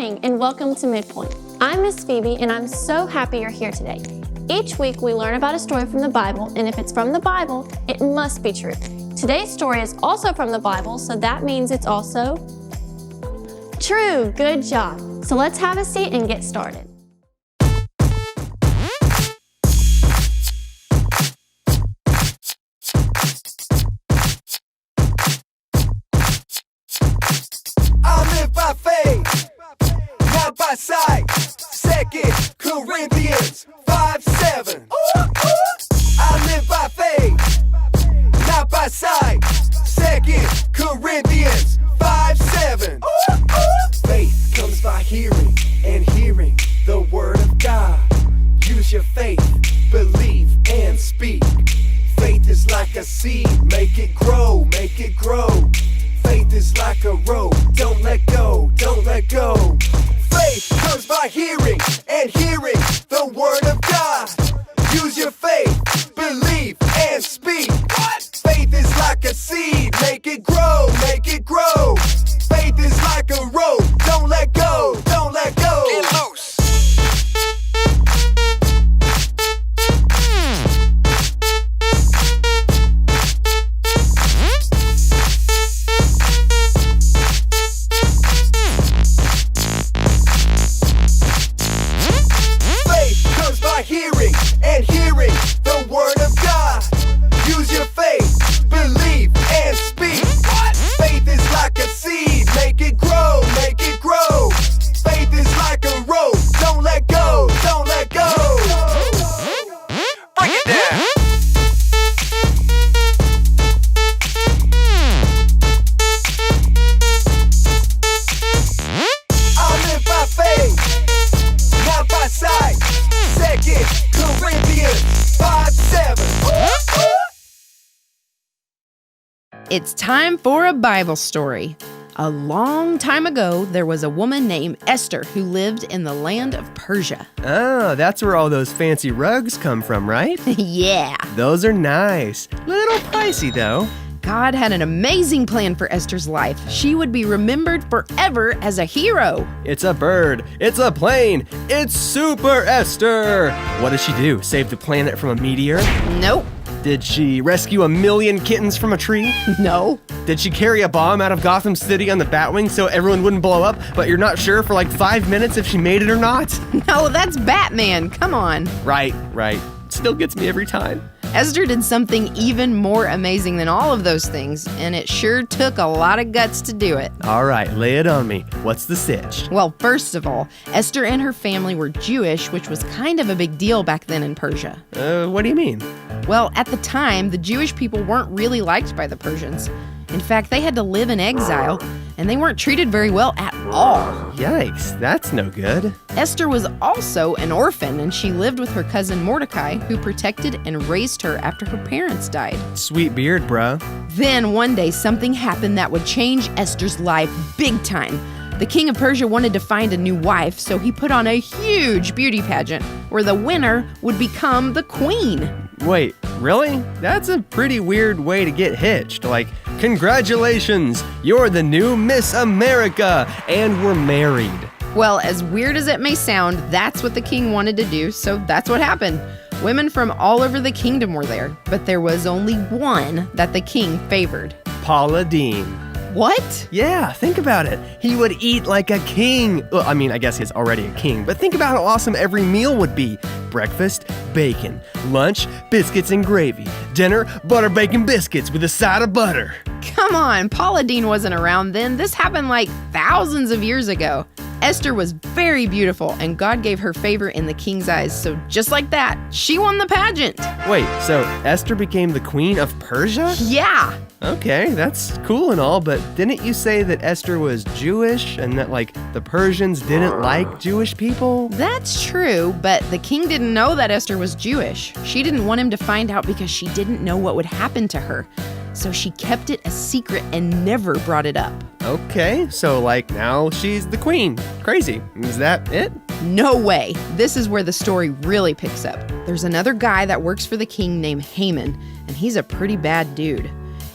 morning and welcome to MidPoint. I'm Miss Phoebe and I'm so happy you're here today. Each week we learn about a story from the Bible, and if it's from the Bible, it must be true. Today's story is also from the Bible, so that means it's also true. Good job. So let's have a seat and get started. By faith, not by sight. 2 Corinthians 5:7. I live by faith, not by sight. 2 Corinthians 5:7. Faith comes by hearing, and hearing the word of God. Use your faith, believe and speak. Faith is like a seed, make it grow, make it grow. Faith is like a rope, don't let go, don't let go. Faith comes by hearing, and hearing the word of God. Use your faith, believe and speak. Faith is like a seed, make it grow, make it grow. Faith is like a rope, don't let go, don't let go. Get loose. Hearing and hearing the word of God. Use your faith, believe and speak. Faith is like a seed, make it grow, make it grow. Faith is like a rope, don't let go, don't let go. Break it down. I live by faith, not by sight. 2 Corinthians 5:7. It's time for a Bible story. A long time ago, there was a woman named Esther who lived in the land of Persia. Oh, that's where all those fancy rugs come from, right? Yeah. Those are nice. Little pricey, though. God had an amazing plan for Esther's life. She would be remembered forever as a hero. It's a bird. It's a plane. It's Super Esther. What does she do? Save the planet from a meteor? Nope. Did she rescue 1,000,000 kittens from a tree? No. Did she carry a bomb out of Gotham City on the Batwing so everyone wouldn't blow up, but you're not sure for like 5 minutes if she made it or not? No, that's Batman. Come on. Right. Still gets me every time. Esther did something even more amazing than all of those things, and it sure took a lot of guts to do it. All right, lay it on me. What's the sitch? Well, first of all, Esther and her family were Jewish, which was kind of a big deal back then in Persia. What do you mean? Well, at the time, the Jewish people weren't really liked by the Persians. In fact, they had to live in exile, and they weren't treated very well at all. Yikes, that's no good. Esther was also an orphan, and she lived with her cousin Mordecai, who protected and raised her after her parents died. Sweet beard, bro. Then one day, something happened that would change Esther's life big time. The king of Persia wanted to find a new wife, so he put on a huge beauty pageant where the winner would become the queen. Wait, really? That's a pretty weird way to get hitched. Like, congratulations, you're the new Miss America, and we're married. Well, as weird as it may sound, that's what the king wanted to do, so that's what happened. Women from all over the kingdom were there, but there was only one that the king favored. Paula Deen. What? Yeah, think about it. He would eat like a king. Well, I mean, I guess he's already a king, but think about how awesome every meal would be. Breakfast, bacon. Lunch, biscuits and gravy. Dinner, butter bacon biscuits with a side of butter. Come on, Paula Deen wasn't around then. This happened like thousands of years ago. Esther was very beautiful, and God gave her favor in the king's eyes, so just like that, she won the pageant. Wait, so Esther became the queen of Persia? Yeah. Okay, that's cool and all, but didn't you say that Esther was Jewish and that, like, the Persians didn't like Jewish people? That's true, but the king didn't know that Esther was Jewish. She didn't want him to find out because she didn't know what would happen to her. So she kept it a secret and never brought it up. Okay, so like now she's the queen. Crazy. Is that it? No way. This is where the story really picks up. There's another guy that works for the king named Haman, and he's a pretty bad dude.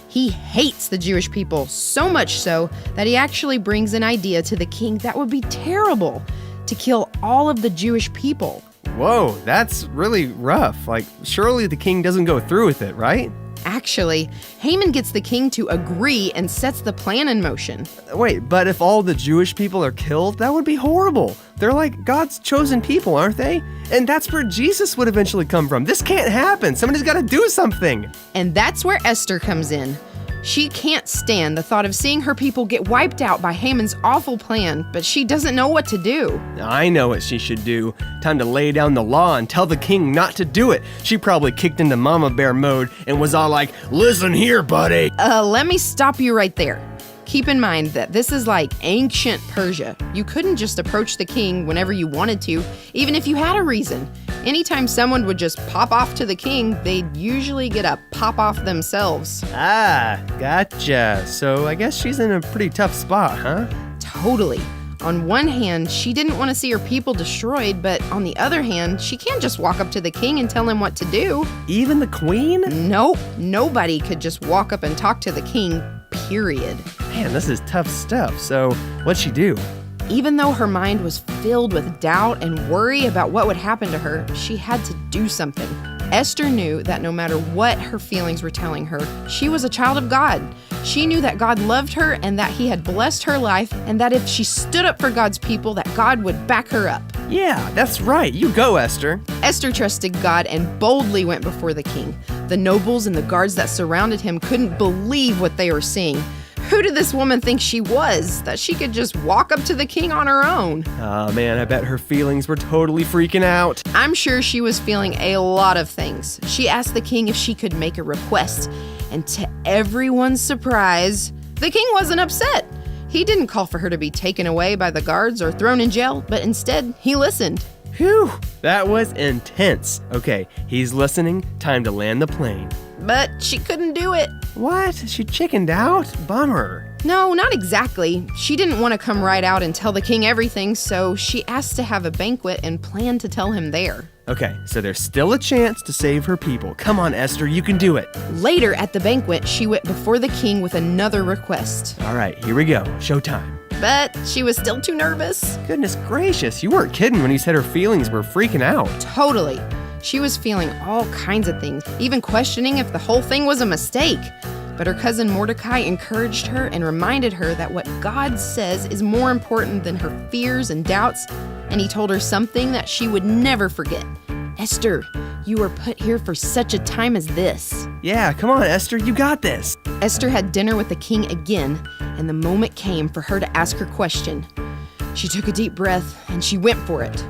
He hates the Jewish people, so much so that he actually brings an idea to the king that would be terrible: to kill all of the Jewish people. Whoa, that's really rough. Like, surely the king doesn't go through with it, right? Actually, Haman gets the king to agree and sets the plan in motion. Wait, but if all the Jewish people are killed, that would be horrible. They're like God's chosen people, aren't they? And that's where Jesus would eventually come from. This can't happen. Somebody's got to do something. And that's where Esther comes in. She can't stand the thought of seeing her people get wiped out by Haman's awful plan, but she doesn't know what to do. I know what she should do. Time to lay down the law and tell the king not to do it. She probably kicked into mama bear mode and was all like, "Listen here, buddy." Let me stop you right there. Keep in mind that this is like ancient Persia. You couldn't just approach the king whenever you wanted to, even if you had a reason. Anytime someone would just pop off to the king, they'd usually get a pop off themselves. Ah, gotcha. So I guess she's in a pretty tough spot, huh? Totally. On one hand, she didn't want to see her people destroyed, but on the other hand, she can't just walk up to the king and tell him what to do. Even the queen? Nope, nobody could just walk up and talk to the king, period. Man, this is tough stuff. So what'd she do? Even though her mind was filled with doubt and worry about what would happen to her, she had to do something. Esther knew that no matter what her feelings were telling her, she was a child of God. She knew that God loved her and that he had blessed her life, and that if she stood up for God's people, that God would back her up. Yeah, that's right. You go, Esther. Esther trusted God and boldly went before the king. The nobles and the guards that surrounded him couldn't believe what they were seeing. Who did this woman think she was, that she could just walk up to the king on her own? Oh man, I bet her feelings were totally freaking out. I'm sure she was feeling a lot of things. She asked the king if she could make a request, and to everyone's surprise, the king wasn't upset. He didn't call for her to be taken away by the guards or thrown in jail, but instead, he listened. Phew, that was intense. Okay, he's listening. Time to land the plane. But she couldn't do it. What? She chickened out? Bummer. No, not exactly. She didn't want to come right out and tell the king everything, so she asked to have a banquet and planned to tell him there. Okay, so there's still a chance to save her people. Come on, Esther, you can do it. Later at the banquet, she went before the king with another request. All right, here we go. Showtime. But she was still too nervous. Goodness gracious, you weren't kidding when you said her feelings were freaking out. Totally. She was feeling all kinds of things, even questioning if the whole thing was a mistake. But her cousin Mordecai encouraged her and reminded her that what God says is more important than her fears and doubts, and he told her something that she would never forget. Esther, you were put here for such a time as this. Yeah, come on, Esther, you got this. Esther had dinner with the king again, and the moment came for her to ask her question. She took a deep breath, and she went for it.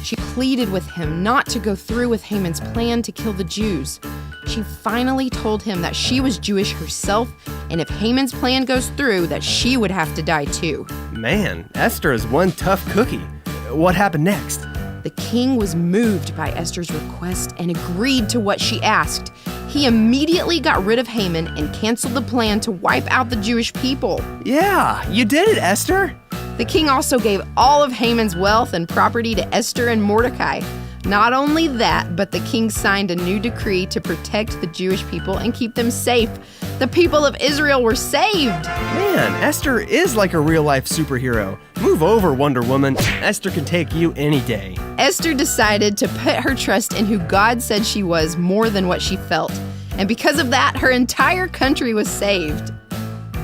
She pleaded with him not to go through with Haman's plan to kill the Jews. She finally told him that she was Jewish herself, and if Haman's plan goes through, that she would have to die too. Man, Esther is one tough cookie. What happened next? The king was moved by Esther's request and agreed to what she asked. He immediately got rid of Haman and canceled the plan to wipe out the Jewish people. Yeah, you did it, Esther. The king also gave all of Haman's wealth and property to Esther and Mordecai. Not only that, but the king signed a new decree to protect the Jewish people and keep them safe. The people of Israel were saved. Man, Esther is like a real-life superhero. Move over, Wonder Woman. Esther can take you any day. Esther decided to put her trust in who God said she was more than what she felt. And because of that, her entire country was saved.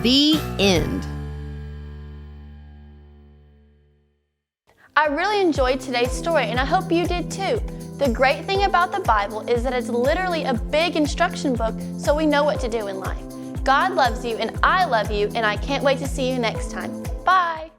The end. I really enjoyed today's story, and I hope you did too. The great thing about the Bible is that it's literally a big instruction book, so we know what to do in life. God loves you, and I love you, and I can't wait to see you next time. Bye!